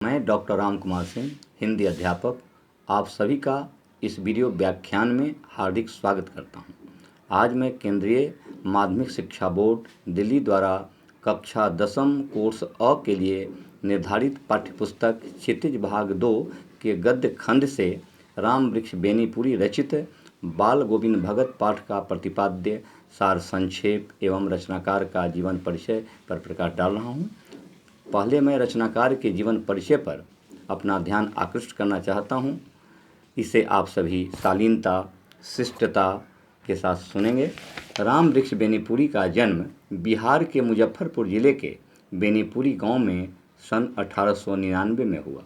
मैं डॉक्टर राम कुमार सिंह, हिंदी अध्यापक, आप सभी का इस वीडियो व्याख्यान में हार्दिक स्वागत करता हूं। आज मैं केंद्रीय माध्यमिक शिक्षा बोर्ड दिल्ली द्वारा कक्षा 10वीं कोर्स अ के लिए निर्धारित पाठ्यपुस्तक क्षितिज भाग 2 के गद्य खंड से राम वृक्ष बेनीपुरी रचित बाल गोविंद भगत पाठ का प्रतिपाद्य सार संक्षेप एवं रचनाकार का जीवन परिचय पर प्रकाश डाल रहा हूँ। पहले मैं रचनाकार के जीवन परिचय पर अपना ध्यान आकृष्ट करना चाहता हूं। इसे आप सभी शालीनता शिष्टता के साथ सुनेंगे। राम वृक्ष बेनीपुरी का जन्म बिहार के मुजफ्फरपुर जिले के बेनीपुरी गांव में सन 1899 में हुआ।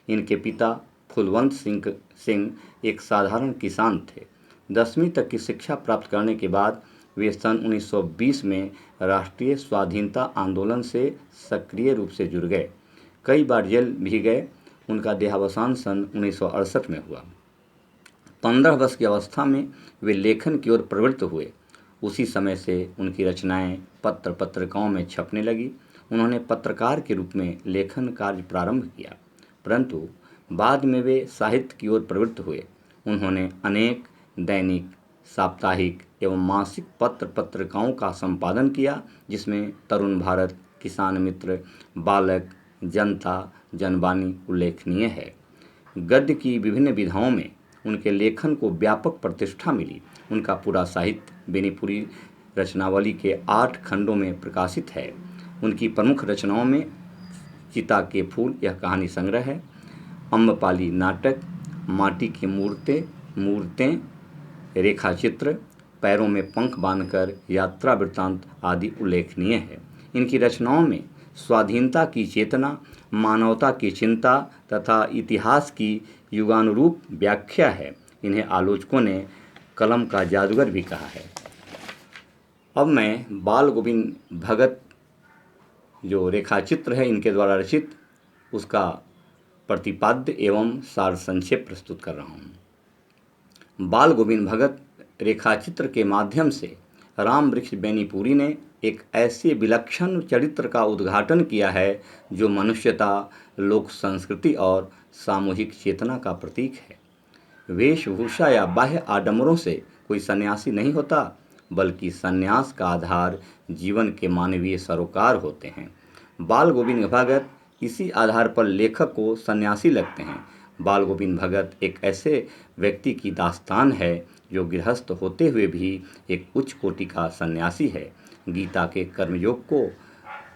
इनके पिता फूलवंत सिंह एक साधारण किसान थे। 10वीं तक की शिक्षा प्राप्त करने के बाद वे सन 1920 में राष्ट्रीय स्वाधीनता आंदोलन से सक्रिय रूप से जुड़ गए। कई बार जेल भी गए। उनका देहावसान सन 1968 में हुआ। 15 वर्ष की अवस्था में वे लेखन की ओर प्रवृत्त हुए। उसी समय से उनकी रचनाएं पत्रिकाओं में छपने लगी। उन्होंने पत्रकार के रूप में लेखन कार्य प्रारंभ किया, परंतु बाद में वे साहित्य की ओर प्रवृत्त हुए। उन्होंने अनेक दैनिक, साप्ताहिक एवं मासिक पत्रिकाओं का संपादन किया, जिसमें तरुण भारत, किसान मित्र, बालक, जनता, जनवाणी उल्लेखनीय है। गद्य की विभिन्न विधाओं में उनके लेखन को व्यापक प्रतिष्ठा मिली। उनका पूरा साहित्य बेनीपुरी रचनावली के 8 खंडों में प्रकाशित है। उनकी प्रमुख रचनाओं में चिता के फूल यह कहानी संग्रह है, अम्रपाली नाटक, माटी की मूर्तें, रेखाचित्र, पैरों में पंख बांधकर यात्रा वृत्तांत आदि उल्लेखनीय है। इनकी रचनाओं में स्वाधीनता की चेतना, मानवता की चिंता तथा इतिहास की युगानुरूप व्याख्या है। इन्हें आलोचकों ने कलम का जादूगर भी कहा है। अब मैं बाल गोविंद भगत जो रेखाचित्र है इनके द्वारा रचित, उसका प्रतिपाद्य एवं सार संक्षेप प्रस्तुत कर रहा हूँ। बाल गोविंद भगत रेखाचित्र के माध्यम से राम वृक्ष बेनीपुरी ने एक ऐसे विलक्षण चरित्र का उद्घाटन किया है जो मनुष्यता, लोक संस्कृति और सामूहिक चेतना का प्रतीक है। वेशभूषा या बाह्य आडंबरों से कोई सन्यासी नहीं होता, बल्कि सन्यास का आधार जीवन के मानवीय सरोकार होते हैं। बाल गोविंद भगत इसी आधार पर लेखक को सन्यासी लगते हैं। बाल गोविंद भगत एक ऐसे व्यक्ति की दास्तान है जो गृहस्थ होते हुए भी एक उच्च कोटि का सन्यासी है। गीता के कर्मयोग को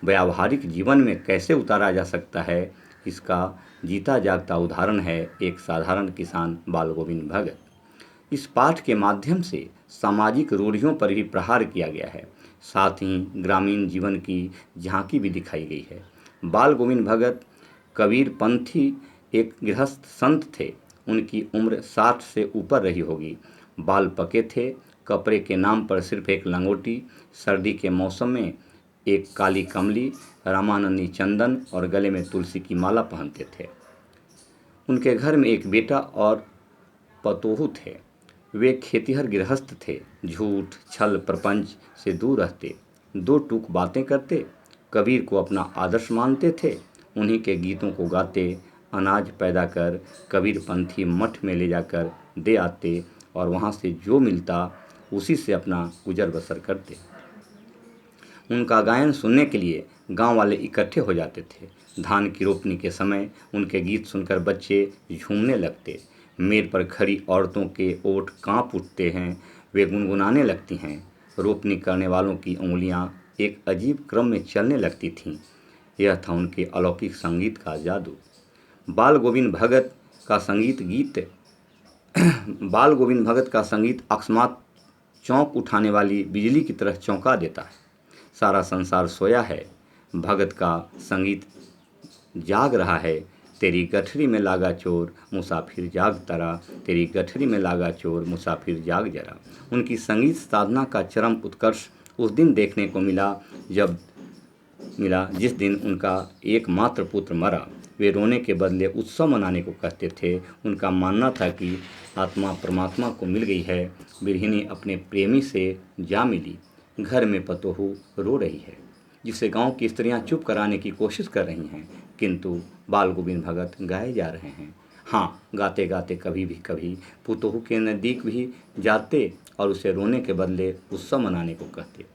व्यावहारिक जीवन में कैसे उतारा जा सकता है, इसका जीता जागता उदाहरण है एक साधारण किसान बाल गोविंद भगत। इस पाठ के माध्यम से सामाजिक रूढ़ियों पर भी प्रहार किया गया है, साथ ही ग्रामीण जीवन की झांकी भी दिखाई गई है। बाल गोविंद भगत कबीर पंथी एक गृहस्थ संत थे। उनकी उम्र 60 से ऊपर रही होगी। बाल पके थे, कपड़े के नाम पर सिर्फ एक लंगोटी, सर्दी के मौसम में एक काली कमली, रामानंदी चंदन और गले में तुलसी की माला पहनते थे। उनके घर में एक बेटा और पतोहू थे। वे खेतिहर गृहस्थ थे। झूठ, छल, प्रपंच से दूर रहते, 2 टूक बातें करते, कबीर को अपना आदर्श मानते थे। उन्हीं के गीतों को गाते, अनाज पैदा कर कबीर पंथी मठ में ले जाकर दे आते और वहाँ से जो मिलता उसी से अपना गुजर बसर करते। उनका गायन सुनने के लिए गांव वाले इकट्ठे हो जाते थे। धान की रोपनी के समय उनके गीत सुनकर बच्चे झूमने लगते। मेड़ पर खड़ी औरतों के ओठ कांप उठते हैं, वे गुनगुनाने लगती हैं। रोपनी करने वालों की उंगलियां एक अजीब क्रम में चलने लगती थीं। यह था उनके अलौकिक संगीत का जादू। बाल गोविंद भगत का संगीत अकस्मात चौंक उठाने वाली बिजली की तरह चौंका देता है। सारा संसार सोया है, भगत का संगीत जाग रहा है। तेरी गठरी में लागा चोर मुसाफिर जाग तरा, तेरी गठरी में लागा चोर मुसाफिर जाग जरा। उनकी संगीत साधना का चरम उत्कर्ष उस दिन देखने को मिला जिस दिन उनका एकमात्र पुत्र मरा। वे रोने के बदले उत्सव मनाने को कहते थे। उनका मानना था कि आत्मा परमात्मा को मिल गई है। बिरहिनी अपने प्रेमी से जा मिली, घर में पतोहू रो रही है, जिसे गांव की स्त्रियां चुप कराने की कोशिश कर रही हैं, किंतु बाल गोविंद भगत गाए जा रहे हैं। हाँ, गाते गाते कभी भी कभी पुतोहू के नज़दीक भी जाते और उसे रोने के बदले उत्सव मनाने को कहते।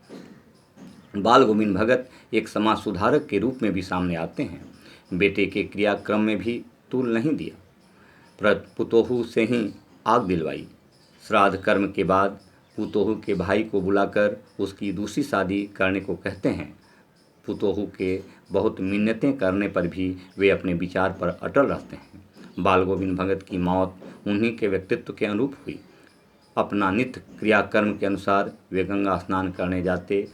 बाल गोविंद भगत एक समाज सुधारक के रूप में भी सामने आते हैं। बेटे के क्रियाक्रम में भी तूल नहीं दिया, पुतोहू से ही आग दिलवाई। श्राद्ध कर्म के बाद पुतोहू के भाई को बुलाकर उसकी दूसरी शादी करने को कहते हैं। पुतोहू के बहुत मिन्नतें करने पर भी वे अपने विचार पर अटल रहते हैं। बाल गोविंद भगत की मौत उन्हीं के व्यक्तित्व के अनुरूप हुई। अपना नित्य क्रियाकर्म के अनुसार वे गंगा स्नान करने जाते,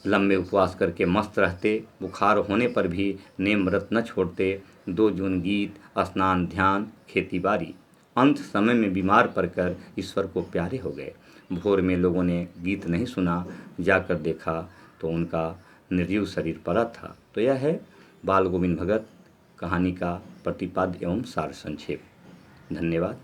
लंबे उपवास करके मस्त रहते, बुखार होने पर भी नेम व्रत न छोड़ते, 2 जून गीत, स्नान, ध्यान, खेतीबाड़ी। अंत समय में बीमार पड़कर ईश्वर को प्यारे हो गए। भोर में लोगों ने गीत नहीं सुना, जाकर देखा तो उनका निर्जीव शरीर पड़ा था। तो यह है बाल गोविंद भगत कहानी का प्रतिपाद्य एवं सार संक्षेप। धन्यवाद।